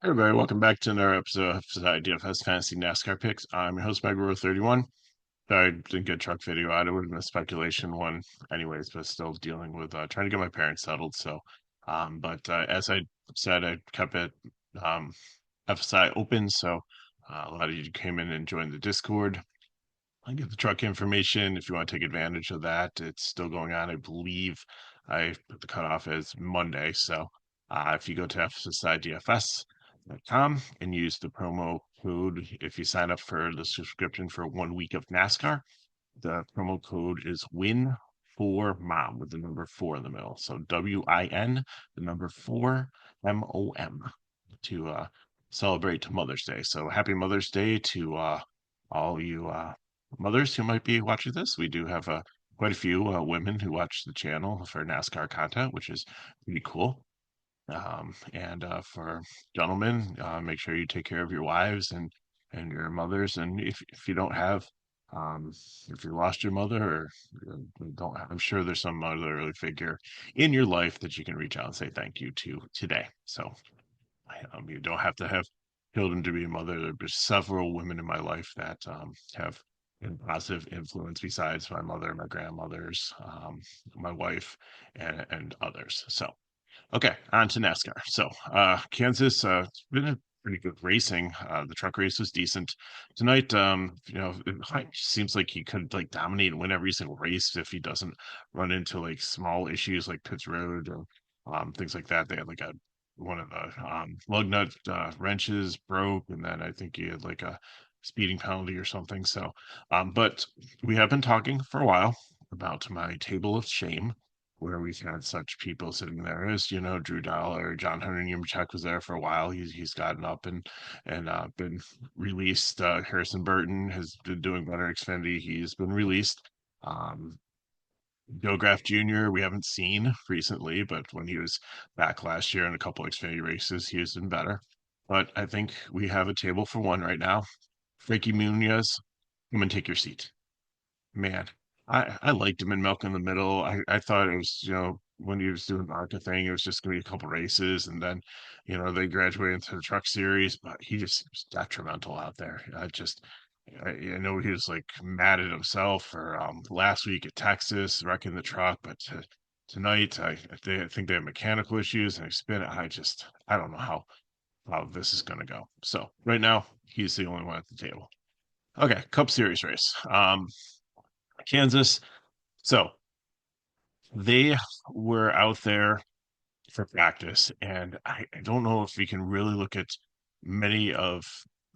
Hey everybody, welcome back to another episode of DFS Fantasy NASCAR Picks. I'm your host, Megaro31. Sorry, I didn't get a truck video out. It would have been a speculation one anyways, but still dealing with trying to get my parents settled. But as I said, I kept it um, FSI open, so a lot of you came in and joined the Discord. I get the truck information if you want to take advantage of that. It's still going on. I believe I put the cutoff as Monday. So if you go to FSidfs.com and use the promo code, if you sign up for the subscription for 1 week of NASCAR, the promo code is win for mom with the number four in the middle. So WIN, the number four, MOM to celebrate Mother's Day. So happy Mother's Day to all you mothers who might be watching this. We do have quite a few women who watch the channel for NASCAR content, which is pretty cool. And for gentlemen, make sure you take care of your wives and your mothers. And if you don't have, if you lost your mother or don't, I'm sure there's some motherly figure in your life that you can reach out and say thank you to today. So you don't have to have children to be a mother. There's several women in my life that have been positive influence besides my mother, my grandmothers, my wife, and others. So, okay, on to NASCAR. Kansas, it's been a pretty good racing. The truck race was decent tonight. It seems like he could like dominate and win every single race if he doesn't run into like small issues like pits road or things like that. They had like a one of the lug nut wrenches broke, and then I think he had like a speeding penalty or something. But we have been talking for a while about my table of shame where we've had such people sitting there as Drew Dollar, John Hunter Nemechek was there for a while. He's gotten up and been released. Harrison Burton has been doing better at Xfinity. He's been released. Um, Joe Graff Jr. we haven't seen recently, but when he was back last year in a couple of Xfinity races, he has been better. But I think we have a table for one right now. Frankie Munoz, come and take your seat. Man, I liked him in Milk in the Middle. I thought it was, when he was doing the ARCA thing, it was just gonna be a couple races, and then, they graduated into the Truck Series, but he just was detrimental out there. I know he was like mad at himself for last week at Texas wrecking the truck, but tonight I think they have mechanical issues and they spin it. I don't know how this is gonna go. So right now he's the only one at the table. Okay, Cup Series race. Kansas. So they were out there for practice, and I don't know if we can really look at many of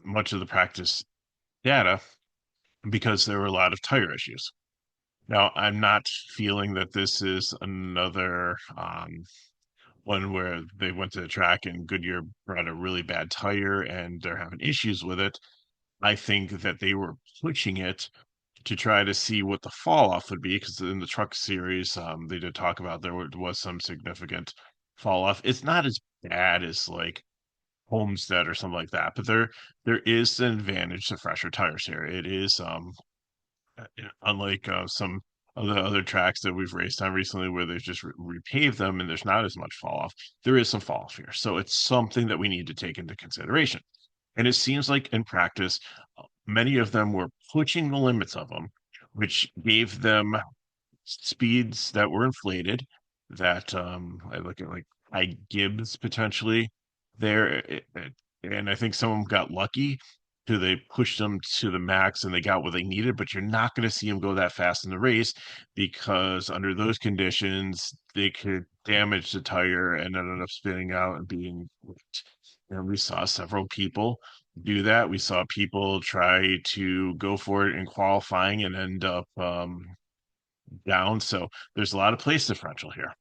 much of the practice data because there were a lot of tire issues. Now, I'm not feeling that this is another one where they went to the track and Goodyear brought a really bad tire and they're having issues with it. I think that they were pushing it to try to see what the fall off would be because in the truck series, they did talk about was some significant fall off. It's not as bad as like Homestead or something like that, but there is an advantage to fresher tires here. It is unlike some of the other tracks that we've raced on recently where they've just repaved them and there's not as much fall off. There is some fall off here, so it's something that we need to take into consideration. And it seems like in practice, many of them were pushing the limits of them, which gave them speeds that were inflated. That I look at like I Gibbs potentially there, and I think some of them got lucky. So they pushed them to the max and they got what they needed, but you're not going to see them go that fast in the race because under those conditions they could damage the tire and end up spinning out and being wrecked. And we saw several people do that. We saw people try to go for it in qualifying and end up down. So there's a lot of place differential here.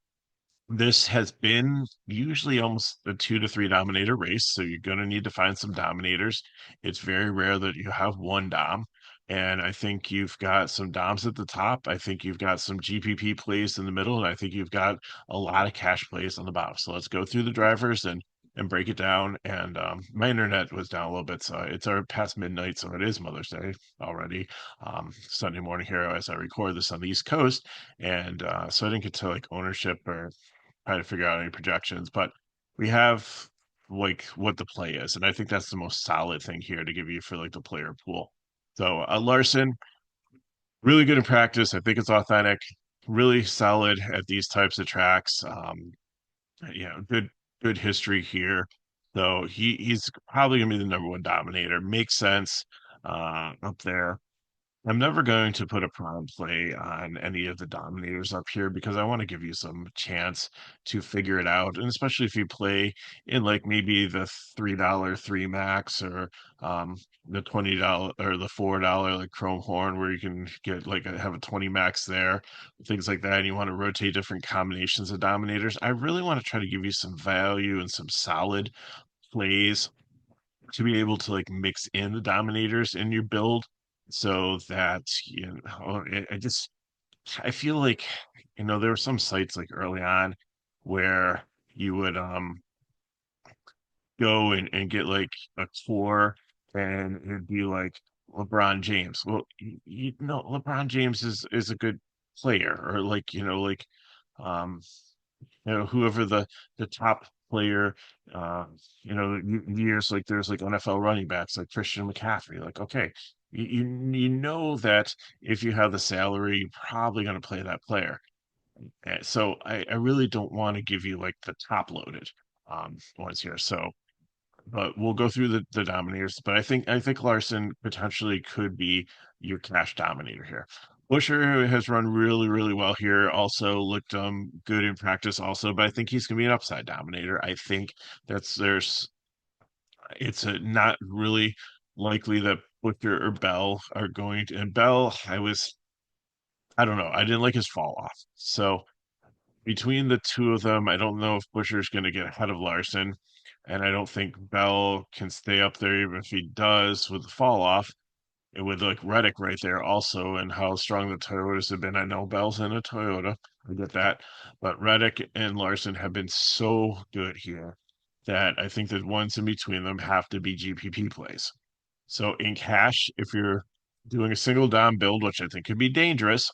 This has been usually almost a 2 to 3 dominator race. So you're going to need to find some dominators. It's very rare that you have one dom. And I think you've got some DOMs at the top. I think you've got some GPP plays in the middle. And I think you've got a lot of cash plays on the bottom. So let's go through the drivers and break it down. And my internet was down a little bit. So it's our past midnight. So it is Mother's Day already. Sunday morning here as I record this on the East Coast. And so I didn't get to like ownership or try to figure out any projections. But we have like what the play is, and I think that's the most solid thing here to give you for like the player pool. So Larson, really good in practice. I think it's authentic, really solid at these types of tracks. Good history here. So he's probably gonna be the number one dominator. Makes sense up there. I'm never going to put a prime play on any of the dominators up here because I want to give you some chance to figure it out. And especially if you play in like maybe the $3 three max or the $20 or the $4 like Chrome Horn where you can get like have a 20 max there, things like that. And you want to rotate different combinations of dominators. I really want to try to give you some value and some solid plays to be able to like mix in the dominators in your build so that I feel like there were some sites like early on where you would go and get like a core and it'd be like LeBron James. Well, LeBron James is a good player or like um whoever the top player, uh, years like there's like NFL running backs like Christian McCaffrey. Like, okay, you know that if you have the salary, you're probably going to play that player. So I really don't want to give you like the top loaded ones here. So but we'll go through the dominators. But I think Larson potentially could be your cash dominator here. Busher has run really, really well here. Also looked good in practice also, but I think he's gonna be an upside dominator. I think that's there's it's not really likely that Butcher or Bell are going to, and Bell, I don't know, I didn't like his fall off. So between the two of them, I don't know if Busher's going to get ahead of Larson, and I don't think Bell can stay up there even if he does with the fall off. And with like Reddick right there also, and how strong the Toyotas have been. I know Bell's in a Toyota, I get that, but Reddick and Larson have been so good here that I think the ones in between them have to be GPP plays. So in cash, if you're doing a single dom build, which I think could be dangerous,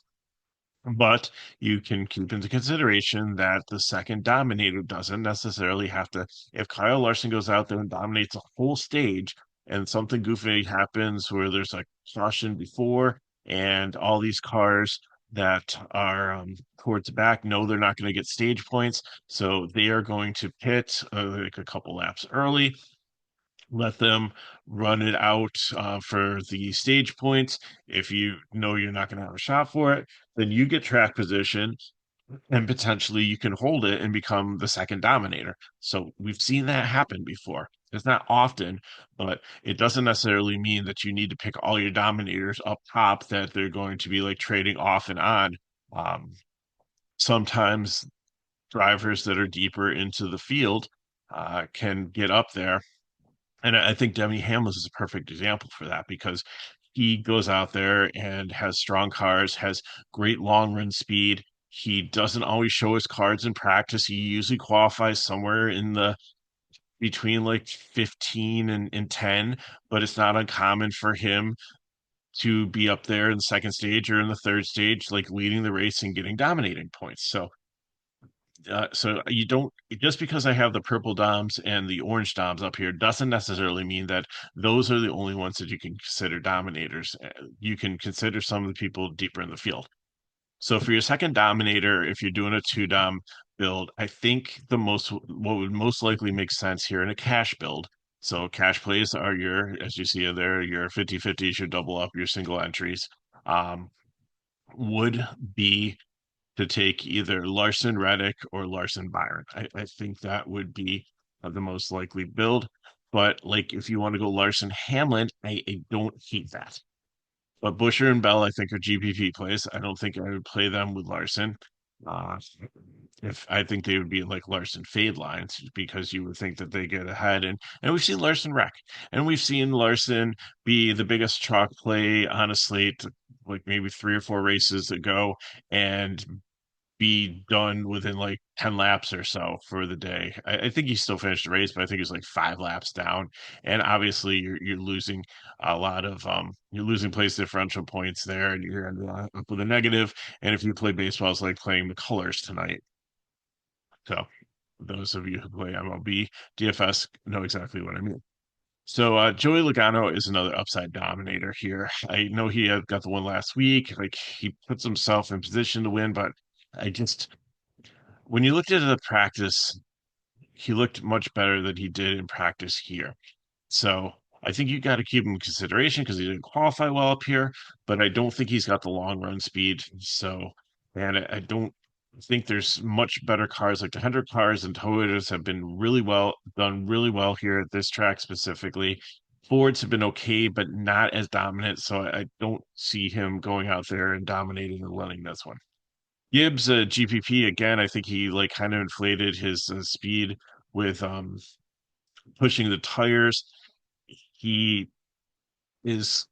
but you can keep into consideration that the second dominator doesn't necessarily have to. If Kyle Larson goes out there and dominates a whole stage and something goofy happens where there's a caution before and all these cars that are towards the back know they're not going to get stage points. So they are going to pit like a couple laps early, let them run it out for the stage points. If you know you're not going to have a shot for it, then you get track position and potentially you can hold it and become the second dominator. So we've seen that happen before. It's not often, but it doesn't necessarily mean that you need to pick all your dominators up top that they're going to be like trading off and on. Um, Sometimes drivers that are deeper into the field can get up there, and I think Demi Hamlin is a perfect example for that because he goes out there and has strong cars, has great long run speed. He doesn't always show his cards in practice. He usually qualifies somewhere in the between like 15 and 10, but it's not uncommon for him to be up there in the second stage or in the third stage, like leading the race and getting dominating points. So you don't just because I have the purple doms and the orange doms up here doesn't necessarily mean that those are the only ones that you can consider dominators. You can consider some of the people deeper in the field. So for your second dominator, if you're doing a two dom build, I think what would most likely make sense here in a cash build. So cash plays are as you see there, your 50/50s, your double up, your single entries, um, would be to take either Larson Reddick or Larson Byron. I think that would be the most likely build. But like if you want to go Larson Hamlin, I don't hate that. But Busher and Bell, I think, are GPP plays. I don't think I would play them with Larson. Uh, if I think they would be like Larson fade lines because you would think that they get ahead, and we've seen Larson wreck, and we've seen Larson be the biggest chalk play on a slate like maybe 3 or 4 races ago and be done within like 10 laps or so for the day. I think he still finished the race, but I think he's like 5 laps down. And obviously you're losing a lot of you're losing place differential points there and you're ending up with a negative. And if you play baseball, it's like playing the colors tonight. So Those of you who play MLB, DFS know exactly what I mean. So Joey Logano is another upside dominator here. I know he had got the one last week. Like he puts himself in position to win, but I just when you looked at the practice, he looked much better than he did in practice here. So I think you got to keep him in consideration because he didn't qualify well up here, but I don't think he's got the long run speed. So, and I don't think there's much better cars like the 100 cars and Toyotas have been done really well here at this track specifically. Fords have been okay, but not as dominant. So I don't see him going out there and dominating and winning this one. Gibbs, GPP again. I think he like kind of inflated his speed with pushing the tires. He is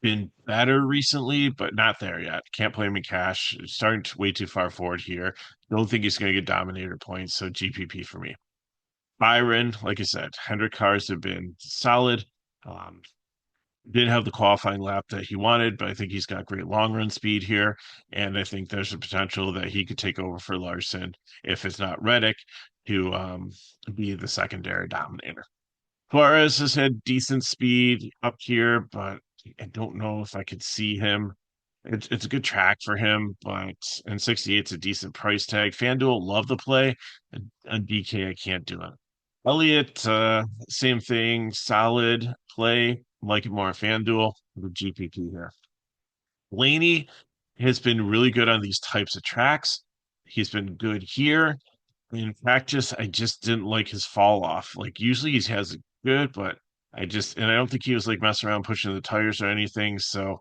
been better recently, but not there yet. Can't play him in cash. Starting way too far forward here. Don't think he's going to get dominator points. So GPP for me. Byron, like I said, Hendrick cars have been solid. Um, didn't have the qualifying lap that he wanted, but I think he's got great long run speed here. And I think there's a potential that he could take over for Larson if it's not Reddick to be the secondary dominator. Flores has had decent speed up here, but I don't know if I could see him. It's a good track for him, but and 68's a decent price tag. FanDuel love the play. On DK, I can't do it. Elliott, same thing, solid play. Like it more on FanDuel. The GPP here. Blaney has been really good on these types of tracks. He's been good here. In practice, I just didn't like his fall off. Like usually he has it good, but I don't think he was like messing around pushing the tires or anything. So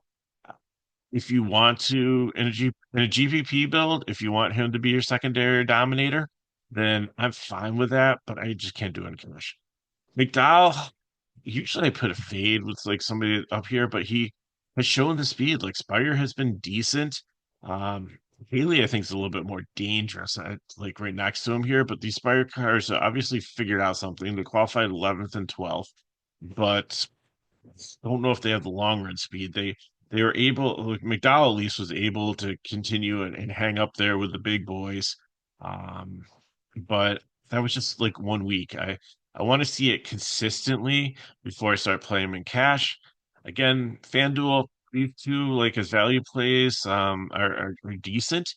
if you want to in a GPP build, if you want him to be your secondary dominator, then I'm fine with that, but I just can't do it in cash. McDowell, usually I put a fade with like somebody up here, but he has shown the speed. Like Spire has been decent. Haley, I think, is a little bit more dangerous, like right next to him here. But these Spire cars obviously figured out something. They qualified 11th and 12th, but don't know if they have the long run speed. They were able, like McDowell at least was able to continue and hang up there with the big boys. Um, but that was just like 1 week. I want to see it consistently before I start playing them in cash. Again, FanDuel, these two like as value plays are decent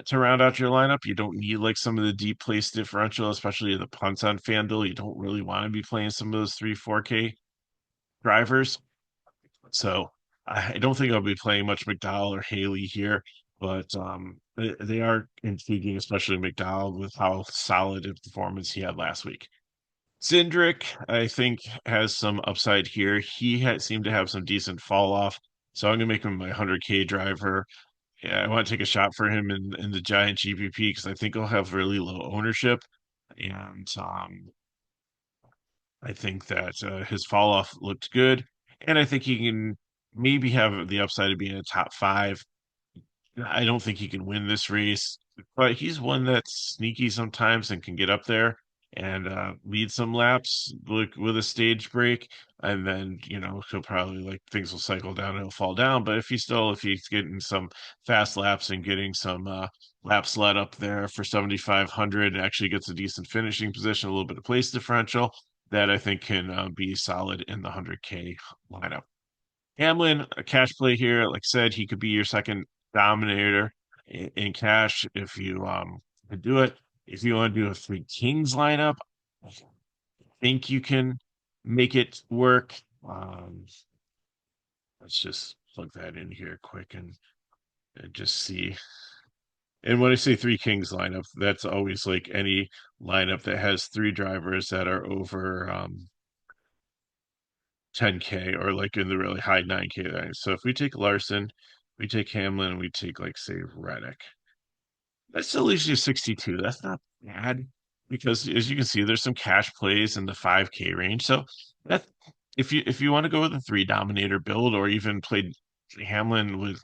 to round out your lineup. You don't need like some of the deep place differential, especially the punts on FanDuel. You don't really want to be playing some of those 3-4K drivers. So I don't think I'll be playing much McDowell or Haley here, but they are intriguing, especially McDowell with how solid a performance he had last week. Cindric, I think, has some upside here. He had seemed to have some decent fall off, so I'm gonna make him my 100K driver. Yeah, I want to take a shot for him in the Giant GPP because I think he'll have really low ownership, and I think that his fall off looked good, and I think he can maybe have the upside of being a top five. I don't think he can win this race, but he's one that's sneaky sometimes and can get up there and lead some laps like with a stage break. And then, he'll probably like things will cycle down and he'll fall down. But if he's getting some fast laps and getting some laps led up there for 7,500 and actually gets a decent finishing position, a little bit of place differential, that I think can be solid in the 100K lineup. Hamlin, a cash play here. Like I said, he could be your second dominator in cash if you could do it. If you want to do a three kings lineup, I think you can make it work. Let's just plug that in here quick and just see. And when I say three kings lineup, that's always like any lineup that has three drivers that are over 10K or like in the really high 9K range. So if we take Larson, we take Hamlin, and we take like say Reddick, that still leaves you 62. That's not bad because as you can see, there's some cash plays in the 5K range. So that if you want to go with a three dominator build or even play Hamlin with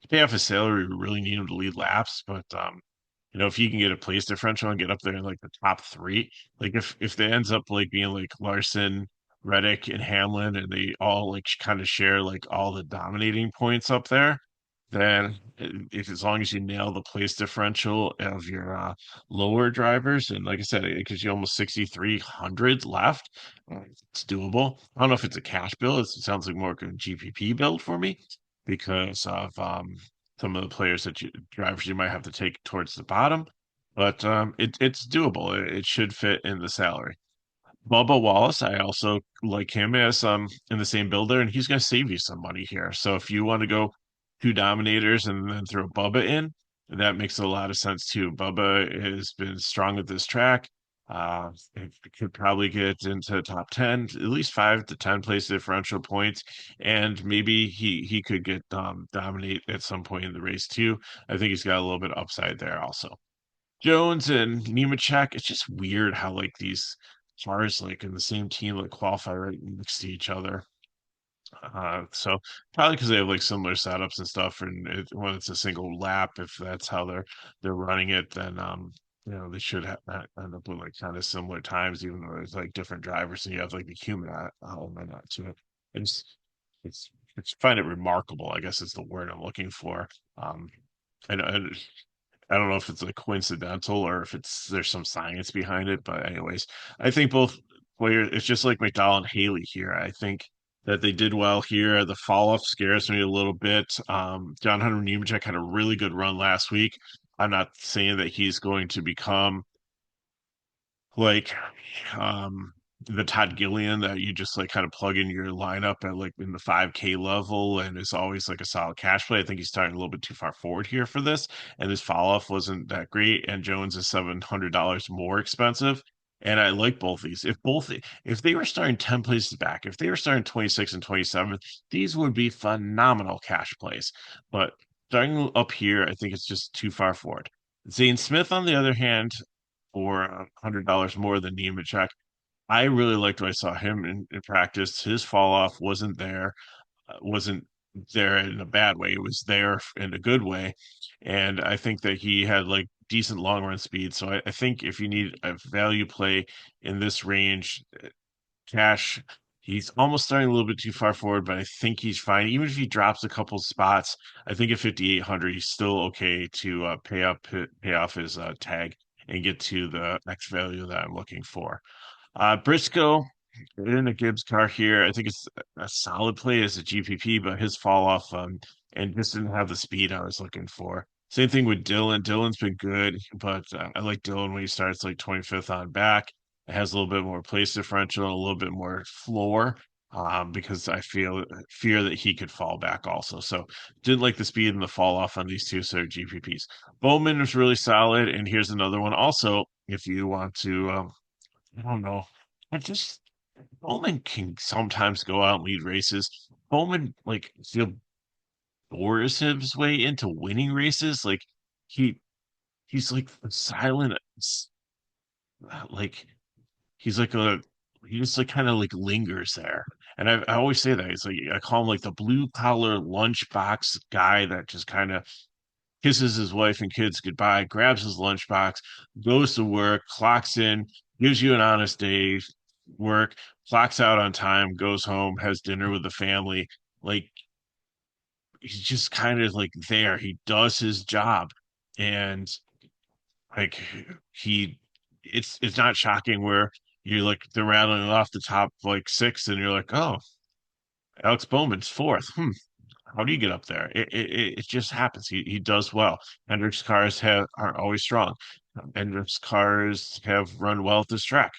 pay off his salary, we really need him to lead laps. But if he can get a place differential and get up there in like the top three, like if they ends up like being like Larson, Reddick, and Hamlin, and they all like kind of share like all the dominating points up there, then if as long as you nail the place differential of your lower drivers, and like I said, it gives you almost 6,300 left. It's doable. I don't know if it's a cash build. It sounds like more like a GPP build for me because of some of the players that you drivers you might have to take towards the bottom. But it's doable. It should fit in the salary. Bubba Wallace, I also like him as in the same builder, and he's going to save you some money here. So if you want to go two dominators and then throw Bubba in, that makes a lot of sense too. Bubba has been strong at this track. It could probably get into top 10, at least 5 to 10 place differential points, and maybe he could get dominate at some point in the race too. I think he's got a little bit of upside there also. Jones and Nemechek, it's just weird how like these cars like in the same team like qualify right next to each other. So probably because they have like similar setups and stuff, and when it's a single lap, if that's how they're running it, then they should have end up with like kind of similar times, even though there's like different drivers and you have like the human element to it. It's it's it's find it remarkable, I guess is the word I'm looking for. Um, and I don't know if it's like coincidental or if it's there's some science behind it, but anyways, I think both players. It's just like McDowell and Haley here. I think that they did well here. The fall off scares me a little bit. John Hunter Nemechek had a really good run last week. I'm not saying that he's going to become like um the Todd Gillian that you just like kind of plug in your lineup at like in the 5K level and is always like a solid cash play. I think he's starting a little bit too far forward here for this, and his fall off wasn't that great. And Jones is $700 more expensive. And I like both these. If they were starting 10 places back, if they were starting 26 and 27, these would be phenomenal cash plays. But starting up here, I think it's just too far forward. Zane Smith, on the other hand, for $100 more than Nemechek. I really liked what I saw him in practice. His fall off wasn't there in a bad way. It was there in a good way, and I think that he had like decent long run speed. So I think if you need a value play in this range, Cash, he's almost starting a little bit too far forward, but I think he's fine. Even if he drops a couple spots, I think at 5,800, he's still okay to pay off his tag and get to the next value that I'm looking for. Briscoe in a Gibbs car here. I think it's a solid play as a GPP, but his fall off and just didn't have the speed I was looking for. Same thing with Dylan. Dylan's been good, but I like Dylan when he starts like 25th on back. It has a little bit more place differential, a little bit more floor, because I fear that he could fall back also. So didn't like the speed and the fall off on these two so GPPs. Bowman was really solid, and here's another one. Also, if you want to, I don't know, I just Bowman can sometimes go out and lead races. Bowman like feel force his way into winning races. Like he he's like a silent like he's like a he just like kind of like lingers there. And I always say that. It's like I call him like the blue collar lunchbox guy that just kind of kisses his wife and kids goodbye, grabs his lunchbox, goes to work, clocks in, gives you an honest day's work, clocks out on time, goes home, has dinner with the family. Like he's just kind of like there. He does his job. And like he it's not shocking where you're like they're rattling off the top like six and you're like, oh, Alex Bowman's fourth. How do you get up there? It just happens. He does well. Hendrick's cars are always strong. Hendrick's cars have run well at this track.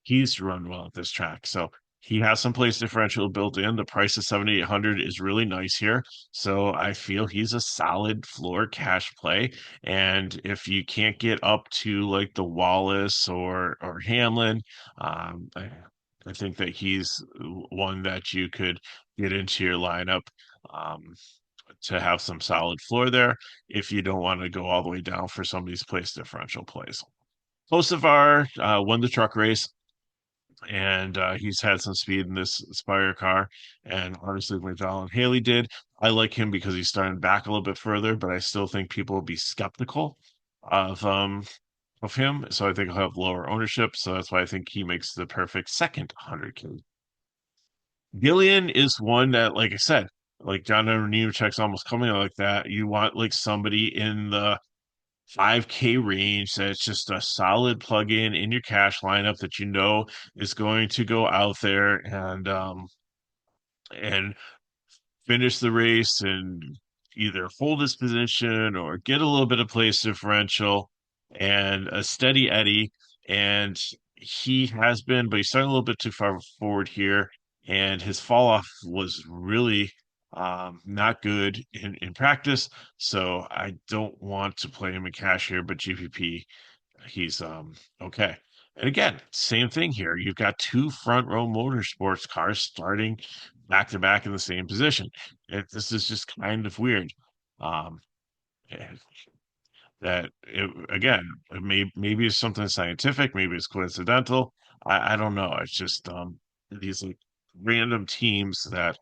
He's run well at this track. So he has some place differential built in. The price of 7,800 is really nice here. So I feel he's a solid floor cash play. And if you can't get up to like the Wallace or Hamlin, I think that he's one that you could get into your lineup um, to have some solid floor there if you don't want to go all the way down for some of these place differential plays. Kosovar won the truck race, and he's had some speed in this Aspire car, and obviously McDowell and Haley did. I like him because he's starting back a little bit further, but I still think people will be skeptical of him. So I think he'll have lower ownership. So that's why I think he makes the perfect second 100K. Gillian is one that, like I said, like John Nemechek's almost coming out like that. You want like somebody in the 5K range that's just a solid plug-in in your cash lineup that you know is going to go out there and finish the race and either hold his position or get a little bit of place differential and a steady Eddie. And he has been, but he's starting a little bit too far forward here. And his fall off was really not good in practice. So I don't want to play him in cash here, but GPP he's okay. And again, same thing here. You've got two front row motorsports cars starting back to back in the same position. This is just kind of weird. Um, and again, maybe it's something scientific, maybe it's coincidental. I don't know. It's just these like random teams that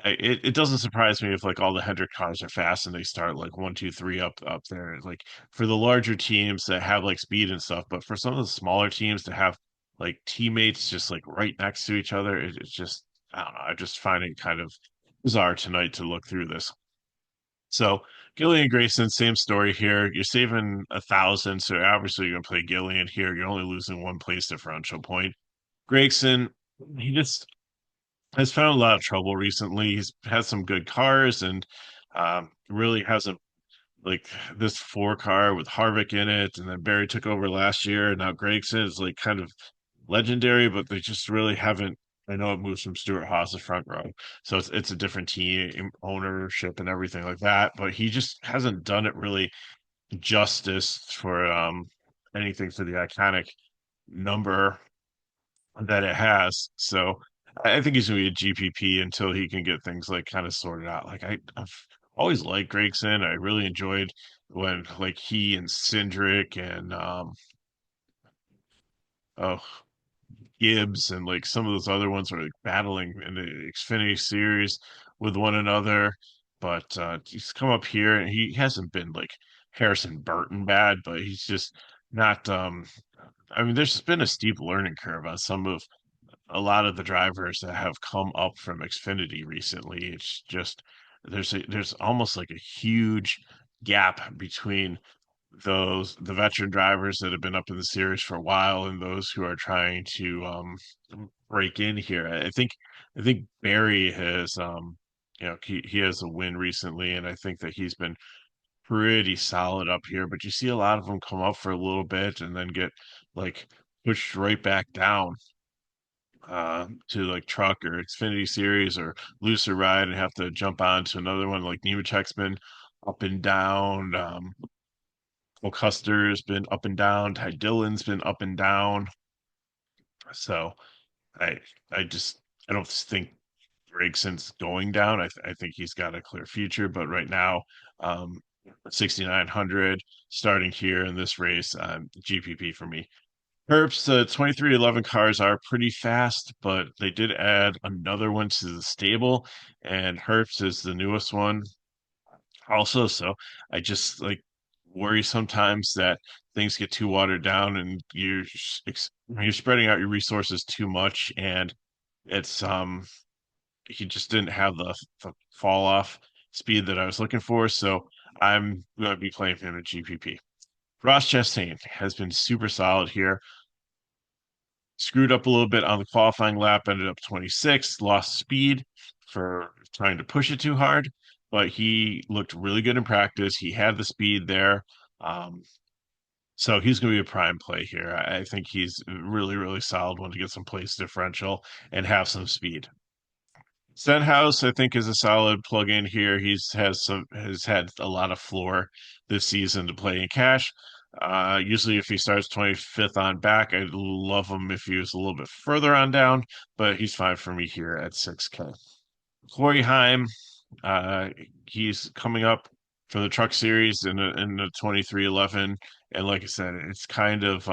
it doesn't surprise me if like all the Hendrick cars are fast and they start like one, two, three up there. Like for the larger teams that have like speed and stuff, but for some of the smaller teams to have like teammates just like right next to each other, it's just I don't know. I just find it kind of bizarre tonight to look through this. So Gillian Grayson, same story here. You're saving 1,000, so obviously you're gonna play Gillian here. You're only losing one place differential point. Grayson, he just has found a lot of trouble recently. He's had some good cars and really hasn't like this four car with Harvick in it, and then Barry took over last year, and now Gregson is like kind of legendary, but they just really haven't. I know it moves from Stuart Haas to front row, so it's a different team ownership and everything like that. But he just hasn't done it really justice for anything for the iconic number that it has. So I think he's going to be a GPP until he can get things like kind of sorted out. Like I've always liked Gregson. I really enjoyed when like he and Cindric and oh Gibbs and like some of those other ones were like battling in the Xfinity series with one another. But he's come up here and he hasn't been like Harrison Burton bad, but he's just not I mean, there's been a steep learning curve on some of a lot of the drivers that have come up from Xfinity recently. It's just there's almost like a huge gap between the veteran drivers that have been up in the series for a while and those who are trying to break in here. I think Barry has he has a win recently and I think that he's been pretty solid up here, but you see a lot of them come up for a little bit and then get like pushed right back down to like truck or Xfinity series or looser ride and have to jump on to another one. Like Nemechek's been up and down. Cole Custer's been up and down. Ty Dillon's been up and down. So I I just I don't think Gregson's going down. I think he's got a clear future, but right now, um, 6,900 starting here in this race, GPP for me. Herps, the 2311 cars are pretty fast, but they did add another one to the stable, and Herps is the newest one also. So I just like worry sometimes that things get too watered down and you're spreading out your resources too much, and it's he just didn't have the fall off speed that I was looking for. So I'm going to be playing him at GPP. Ross Chastain has been super solid here. Screwed up a little bit on the qualifying lap, ended up 26th, lost speed for trying to push it too hard, but he looked really good in practice. He had the speed there. Um, so he's going to be a prime play here. I think he's a really, really solid one to get some place differential and have some speed. Stenhouse, I think, is a solid plug-in here. Has had a lot of floor this season to play in cash. Usually, if he starts 25th on back, I'd love him if he was a little bit further on down, but he's fine for me here at 6K. Corey Heim, uh, he's coming up for the Truck Series in the 2311, and like I said, it's kind of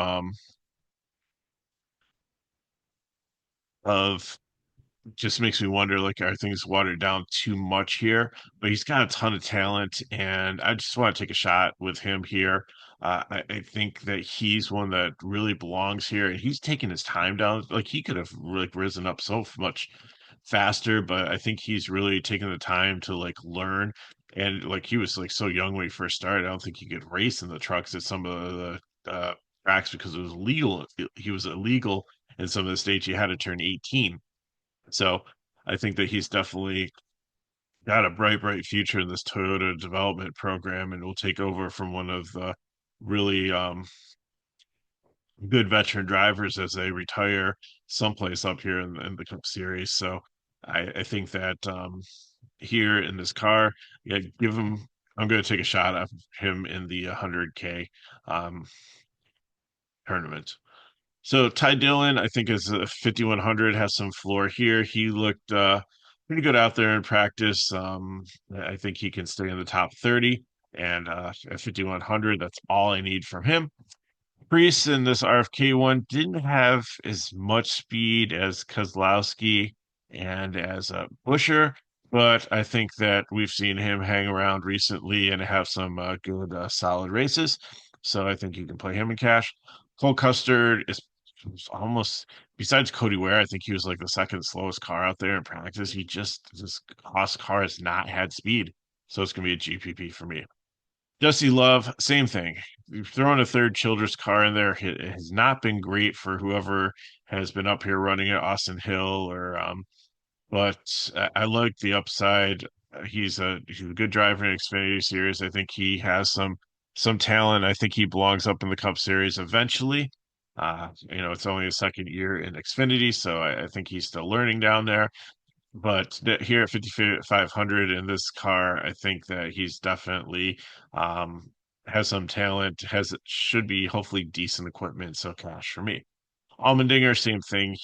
just makes me wonder like are things watered down too much here, but he's got a ton of talent and I just want to take a shot with him here. I think that he's one that really belongs here and he's taking his time down. Like he could have like risen up so much faster, but I think he's really taken the time to like learn. And like he was like so young when he first started. I don't think he could race in the trucks at some of the tracks because it was legal. He was illegal in some of the states. You had to turn 18. So I think that he's definitely got a bright future in this Toyota development program and will take over from one of the really good veteran drivers as they retire someplace up here in the Cup Series. So I think that here in this car, yeah, give him. I'm going to take a shot at him in the 100K um, tournament. So Ty Dillon, I think is a 5100 has some floor here. He looked pretty good out there in practice. I think he can stay in the top 30 and at 5100, that's all I need from him. Priest in this RFK one didn't have as much speed as Kozlowski and as Busher, but I think that we've seen him hang around recently and have some good, solid races. So I think you can play him in cash. Cole Custard is almost, besides Cody Ware, I think he was like the second slowest car out there in practice. This Haas car has not had speed. So it's going to be a GPP for me. Jesse Love, same thing. You've thrown a third Childress car in there. It has not been great for whoever has been up here running it, Austin Hill or but I like the upside. He's a good driver in Xfinity Series. I think he has some talent. I think he belongs up in the Cup Series eventually. It's only his second year in Xfinity, so I think he's still learning down there. But here at 5,500 in this car, I think that he's definitely um, has some talent, should be hopefully decent equipment. So cash for me. Allmendinger, same thing.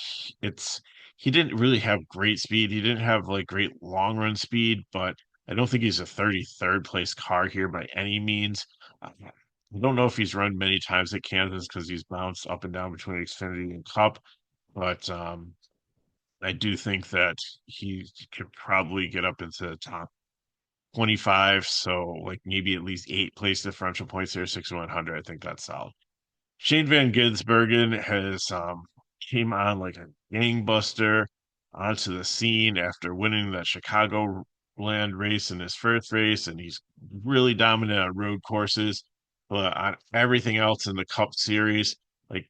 He didn't really have great speed. He didn't have like great long run speed, but I don't think he's a 33rd place car here by any means. I don't know if he's run many times at Kansas because he's bounced up and down between Xfinity and Cup, but I do think that he could probably get up into the top 25. So like maybe at least 8 place differential points there, 6,100. I think that's solid. Shane Van Gisbergen has came on like a gangbuster onto the scene after winning that Chicago land race in his first race, and he's really dominant on road courses. But on everything else in the Cup Series, like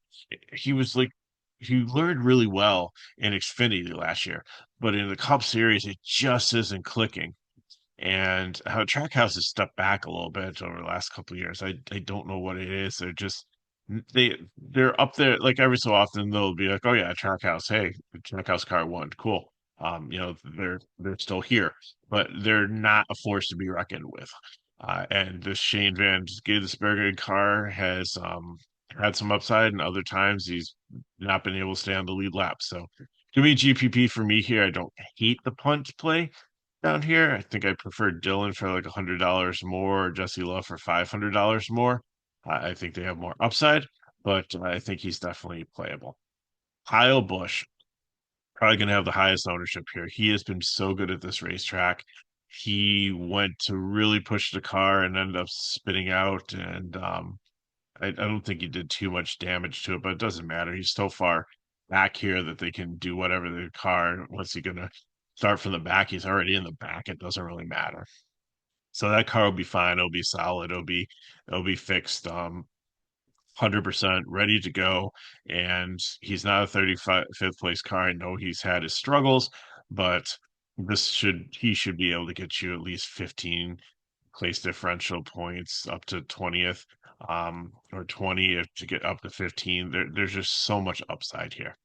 he was like he learned really well in Xfinity last year, but in the Cup Series, it just isn't clicking. And how Trackhouse has stepped back a little bit over the last couple of years. I don't know what it is. They're up there like every so often they'll be like, oh yeah, Trackhouse, hey, Trackhouse car won, cool. They're still here, but they're not a force to be reckoned with. And this Shane Van Gisbergen car has had some upside, and other times he's not been able to stay on the lead lap. So give me GPP for me here. I don't hate the punt play down here. I think I prefer Dylan for like $100 more, or Jesse Love for $500 more. I think they have more upside, but I think he's definitely playable. Kyle Busch, probably going to have the highest ownership here. He has been so good at this racetrack. He went to really push the car and ended up spitting out, and I don't think he did too much damage to it, but it doesn't matter. He's so far back here that they can do whatever the car. What's he gonna start from the back? He's already in the back. It doesn't really matter. So that car will be fine. It'll be solid. It'll be fixed. 100% ready to go. And he's not a 35th place car. I know he's had his struggles, but he should be able to get you at least 15 place differential points up to 20th, or 20 if to get up to 15. There's just so much upside here.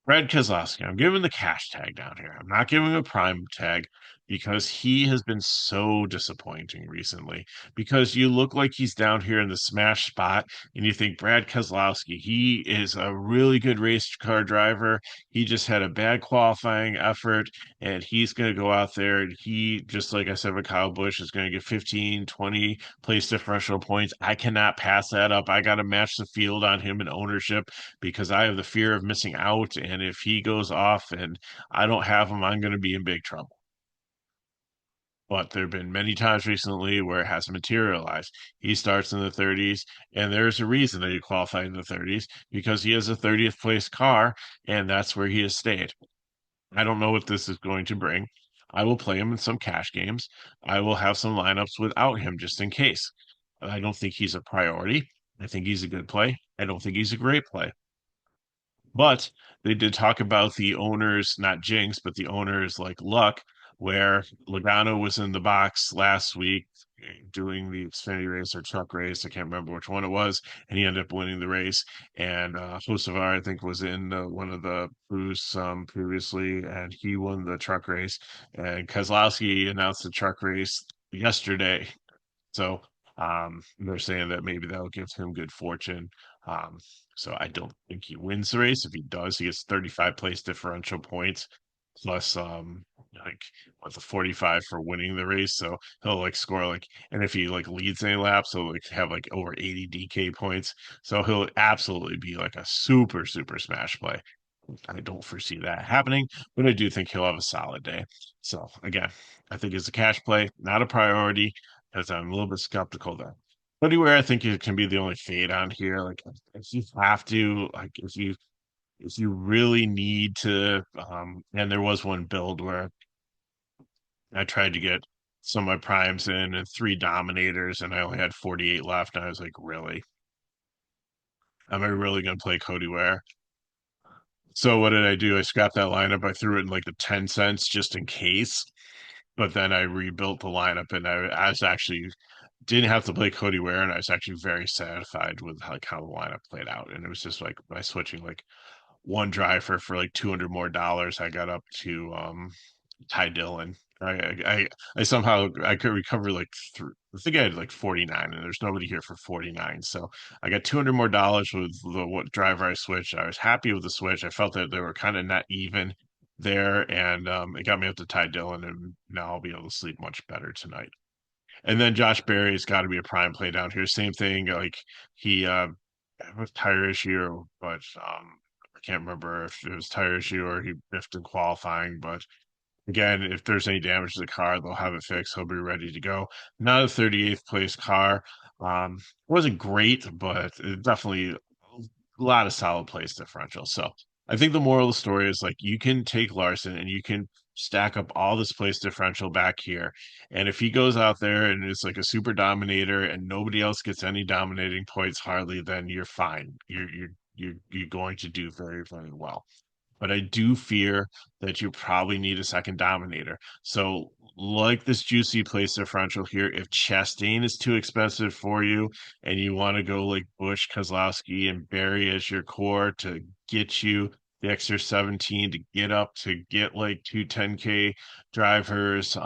Brad Keselowski, I'm giving the cash tag down here. I'm not giving a prime tag because he has been so disappointing recently. Because you look like he's down here in the smash spot, and you think Brad Keselowski, he is a really good race car driver. He just had a bad qualifying effort, and he's going to go out there and he, just like I said with Kyle Busch, is going to get 15, 20 place differential points. I cannot pass that up. I got to match the field on him in ownership because I have the fear of missing out. And if he goes off and I don't have him, I'm going to be in big trouble. But there have been many times recently where it hasn't materialized. He starts in the 30s, and there's a reason that he qualified in the 30s because he has a 30th place car, and that's where he has stayed. I don't know what this is going to bring. I will play him in some cash games. I will have some lineups without him just in case. I don't think he's a priority. I think he's a good play. I don't think he's a great play. But they did talk about the owners, not jinx, but the owners like luck, where Logano was in the box last week doing the Xfinity race or truck race. I can't remember which one it was, and he ended up winning the race. And Hocevar, I think, was in one of the crews previously, and he won the truck race. And Kozlowski announced the truck race yesterday, so they're saying that maybe that'll give him good fortune. Um, so I don't think he wins the race. If he does, he gets 35 place differential points plus like what's the 45 for winning the race. So he'll like score like, and if he like leads any laps, he'll like have like over 80 DK points. So he'll absolutely be like a super smash play. I don't foresee that happening, but I do think he'll have a solid day. So again, I think it's a cash play, not a priority, because I'm a little bit skeptical there. But anywhere I think it can be the only fade on here. Like if you have to, like if you really need to, and there was one build where I tried to get some of my primes in and three dominators, and I only had 48 left, and I was like, really? Am I really gonna play Cody Ware? So what did I do? I scrapped that lineup. I threw it in like the 10 cents just in case. But then I rebuilt the lineup and I was actually didn't have to play Cody Ware and I was actually very satisfied with like how the lineup played out. And it was just like by switching like one driver for like 200 more dollars, I got up to Ty Dillon. I somehow I could recover like I think I had like 49 and there's nobody here for 49. So I got 200 more dollars with the what driver I switched. I was happy with the switch. I felt that they were kind of not even there and it got me up to Ty Dillon and now I'll be able to sleep much better tonight. And then Josh Berry's got to be a prime play down here. Same thing. Like he was tire issue, but I can't remember if it was tire issue or he biffed in qualifying. But again, if there's any damage to the car, they'll have it fixed. He'll be ready to go. Not a 38th place car. Wasn't great, but it definitely a lot of solid place differential. So I think the moral of the story is like you can take Larson and you can stack up all this place differential back here. And if he goes out there and it's like a super dominator and nobody else gets any dominating points hardly, then you're fine. You're going to do very well. But I do fear that you probably need a second dominator. So, like this juicy place differential here, if Chastain is too expensive for you and you want to go like Bush, Kozlowski, and Barry as your core to get you the extra 17 to get up to get like two 10K drivers,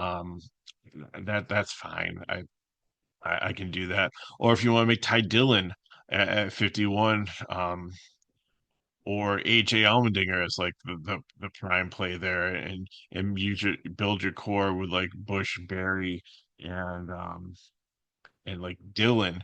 that's fine. I can do that. Or if you want to make Ty Dillon at 51, or AJ Allmendinger as like the prime play there and build your core with like Bush, Barry, and like Dylan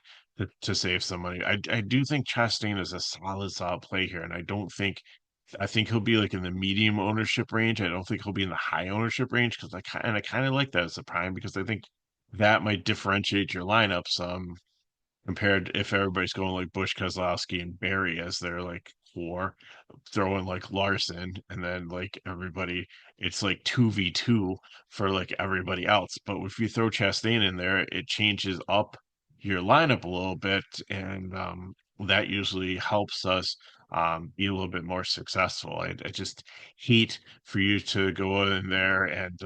to save some money. I do think Chastain is a solid play here, and I think he'll be like in the medium ownership range. I don't think he'll be in the high ownership range because I kind of like that as a prime because I think that might differentiate your lineups. Compared if everybody's going like Bush, Kozlowski, and Barry as their like four, throwing like Larson, and then like everybody, it's like 2v2 for like everybody else. But if you throw Chastain in there, it changes up your lineup a little bit, and that usually helps us be a little bit more successful. I just hate for you to go in there and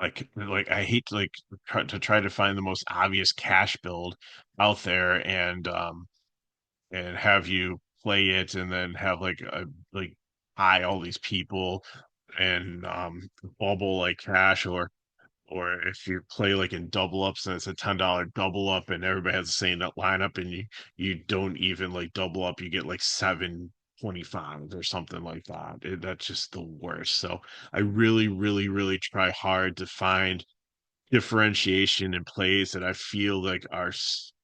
like I hate to like try to find the most obvious cash build out there and have you play it and then have like a like buy all these people and bubble like cash or if you play like in double ups and it's a $10 double up and everybody has the same lineup and you don't even like double up, you get like 725 or something like that. That's just the worst. So I really try hard to find differentiation in plays that I feel like are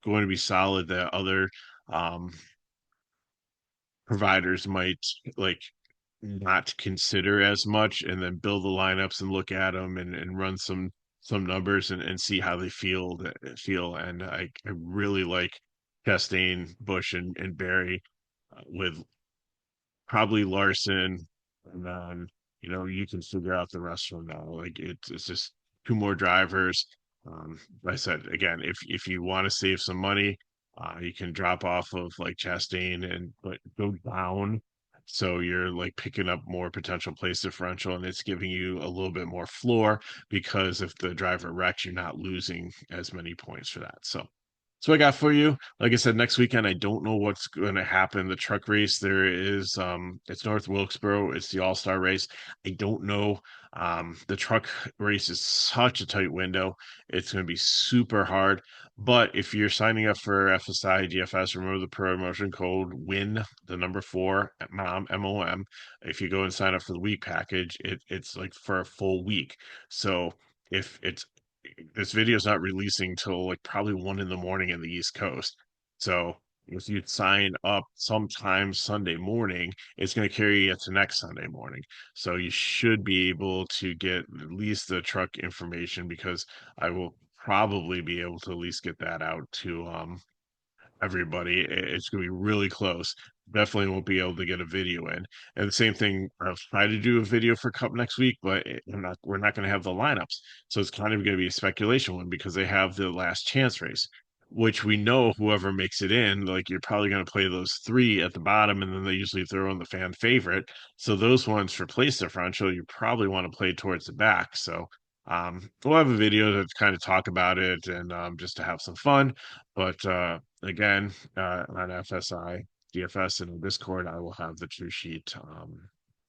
going to be solid that other um providers might like not consider as much and then build the lineups and look at them and run some numbers and see how they feel and I really like Chastain, Bush and Barry with probably Larson and then you can figure out the rest from now. Like it's just two more drivers. Like I said again, if you want to save some money, you can drop off of like Chastain and but go down. So you're like picking up more potential place differential, and it's giving you a little bit more floor because if the driver wrecks, you're not losing as many points for that. So I got for you. Like I said, next weekend I don't know what's going to happen. The truck race there is it's North Wilkesboro. It's the All-Star race. I don't know. The truck race is such a tight window. It's going to be super hard. But if you're signing up for FSI DFS, remember the promotion code WIN, the number 4, MOM, MOM. If you go and sign up for the week package, it's like for a full week. So if it's this video is not releasing till like probably 1 in the morning in the East Coast. So if you sign up sometime Sunday morning, it's going to carry you to next Sunday morning. So you should be able to get at least the truck information because I will probably be able to at least get that out to everybody. It's going to be really close. Definitely won't be able to get a video in. And the same thing, I'll try to do a video for Cup next week, but we're not going to have the lineups. So it's kind of going to be a speculation one because they have the last chance race, which we know whoever makes it in, like you're probably going to play those three at the bottom, and then they usually throw in the fan favorite. So those ones for place differential, you probably want to play towards the back. So we'll have a video to kind of talk about it and just to have some fun. But again, on FSI, DFS, and Discord, I will have the true sheet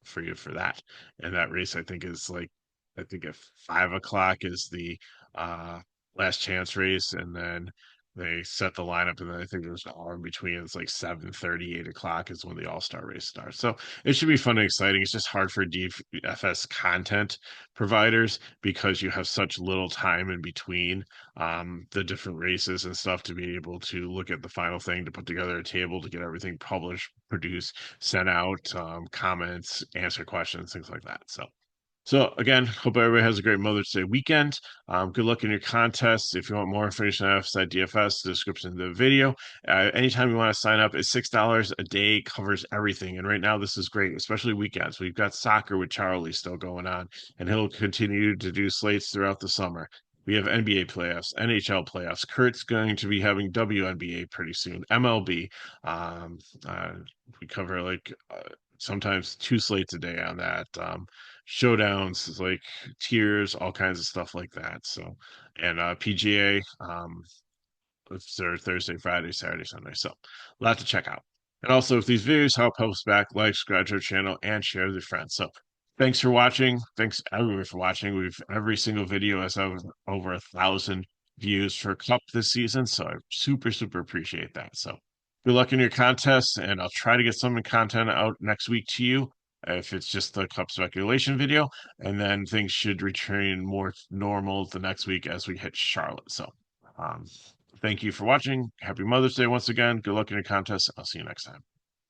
for you for that. And that race, I think, is like, I think at 5 o'clock is the uh, last chance race, and then they set the lineup, and then I think there's an hour in between. It's like 7:30, 8 o'clock is when the All Star race starts. So it should be fun and exciting. It's just hard for DFS content providers because you have such little time in between the different races and stuff to be able to look at the final thing, to put together a table, to get everything published, produced, sent out, comments, answer questions, things like that. So again, hope everybody has a great Mother's Day weekend. Good luck in your contests. If you want more information on FSide DFS, the description of the video. Anytime you want to sign up, it's $6 a day, covers everything. And right now, this is great, especially weekends. We've got soccer with Charlie still going on, and he'll continue to do slates throughout the summer. We have NBA playoffs, NHL playoffs. Kurt's going to be having WNBA pretty soon, MLB. Um, uh, we cover like sometimes two slates a day on that. Showdowns, like tiers, all kinds of stuff like that. So, and PGA, it's their Thursday, Friday, Saturday, Sunday. So, a lot to check out. And also, if these videos help us back, like, subscribe to our channel, and share with your friends. So, thanks for watching. Thanks everyone for watching. We've every single video has over 1,000 views for Cup this season. So, I super appreciate that. So, good luck in your contests, and I'll try to get some content out next week to you if it's just the Cup speculation video, and then things should return more normal the next week as we hit Charlotte. So, um, thank you for watching. Happy Mother's Day once again. Good luck in your contest. I'll see you next time.